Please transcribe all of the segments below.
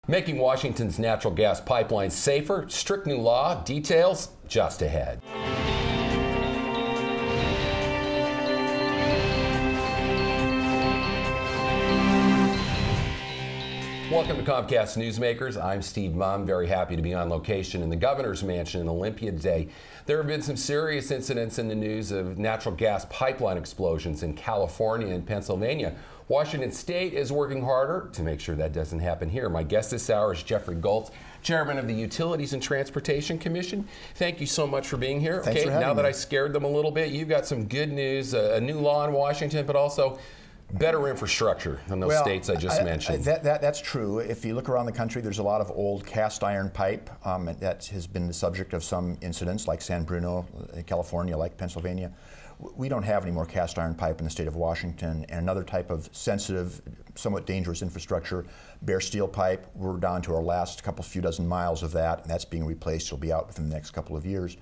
Making Washington's natural gas pipelines safer, strict new law, details just ahead. Welcome to Comcast Newsmakers. I'm Steve Mumm, very happy to be on location in the governor's mansion in Olympia today. There have been some serious incidents in the news of natural gas pipeline explosions in California and Pennsylvania. Washington State is working harder to make sure that doesn't happen here. My guest this hour is Jeffrey Goltz, Chairman of the Utilities and Transportation Commission. Thank you so much for being here. Thanks for having now me. that I scared them a little bit, you've got some good news, a new law in Washington, but also better infrastructure than those states I just mentioned. That's true. If you look around the country, there's a lot of old cast iron pipe that has been the subject of some incidents, like San Bruno, California, like Pennsylvania. We don't have any more cast iron pipe in the state of Washington, and another type of sensitive, somewhat dangerous infrastructure, bare steel pipe. We're down to our last few dozen miles of that, and that's being replaced. It'll be out within the next couple of years.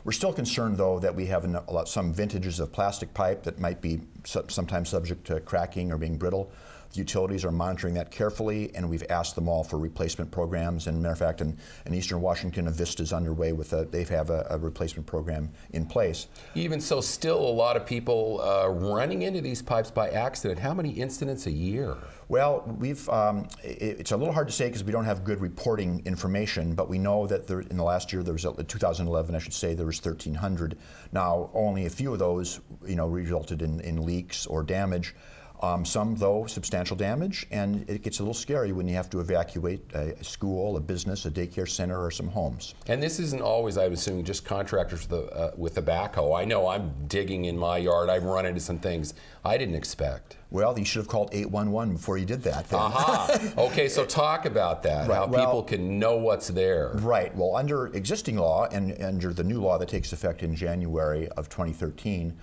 We're still concerned, though, that we have some vintages of plastic pipe that might be sometimes subject to cracking or being brittle. The utilities are monitoring that carefully, and we've asked them all for replacement programs. And matter of fact, in Eastern Washington, a VISTA is underway with they have a replacement program in place. Even so, still a lot of people running into these pipes by accident. How many incidents a year? Well, it's a little hard to say because we don't have good reporting information, but we know that in the last year, there was 2011, I should say, there was 1,300. Now, only a few of those, resulted in leaks or damage. Some, though, substantial damage, and it gets a little scary when you have to evacuate a school, a business, a daycare center, or some homes. And this isn't always, I'm assuming, just contractors with the backhoe. I know I'm digging in my yard. I've run into some things I didn't expect. Well, you should have called 811 before you did that. Then. Aha! Okay, so talk about that, how people can know what's there. Right. Well, under existing law and under the new law that takes effect in January of 2013,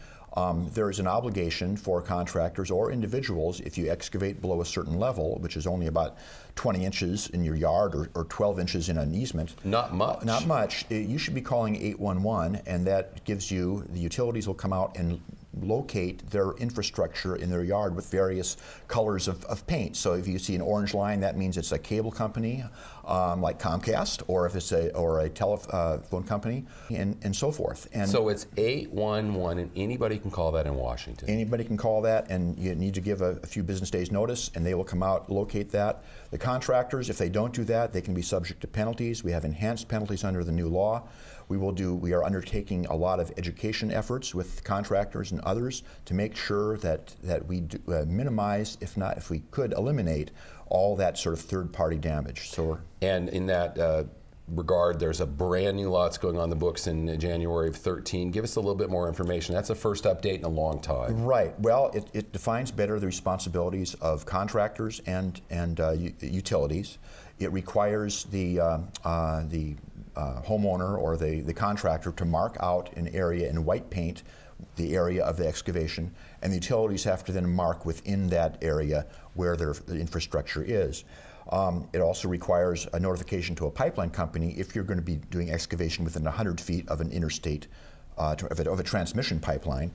there is an obligation for contractors or individuals, if you excavate below a certain level, which is only about 20 inches in your yard or 12 inches in an easement. Not much. Not much. You should be calling 811, and that gives you, the utilities will come out and locate their infrastructure in their yard with various colors of paint. So if you see an orange line, that means it's a cable company like Comcast, or if it's a telephone company, and so forth. And so it's 811, and anybody can call that in Washington. Anybody can call that, and you need to give a few business days notice, and they will come out, locate that. The contractors, if they don't do that, they can be subject to penalties. We have enhanced penalties under the new law. We are undertaking a lot of education efforts with contractors and others to make sure that we minimize, if we could eliminate, all that sort of third-party damage. And in that regard, there's a brand new law that's going on the books in January of 13. Give us a little bit more information. That's the first update in a long time. Right. Well, it defines better the responsibilities of contractors and utilities. It requires the homeowner or the contractor to mark out an area in white paint, the area of the excavation, and the utilities have to then mark within that area where the infrastructure is. It also requires a notification to a pipeline company if you're going to be doing excavation within 100 feet of an interstate, of a transmission pipeline,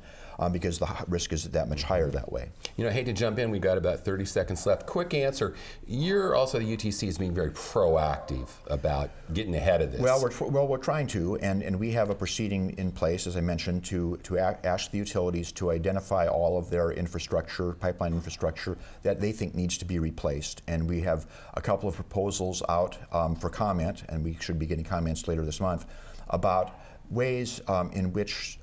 because the risk is that much higher that way. I hate to jump in, we've got about 30 seconds left. Quick answer, you're also, the UTC is being very proactive about getting ahead of this. Well, we're trying to, and we have a proceeding in place, as I mentioned, to ask the utilities to identify all of their infrastructure, pipeline infrastructure, that they think needs to be replaced. And we have a couple of proposals out for comment, and we should be getting comments later this month, about ways in which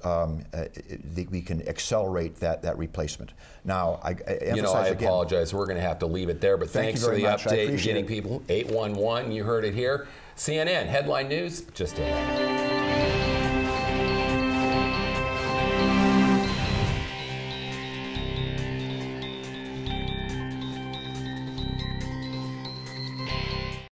we can accelerate that replacement. Now, I emphasize again, apologize. We're going to have to leave it there, but thanks for the update and getting people. 811, you heard it here. CNN, headline news, just ahead.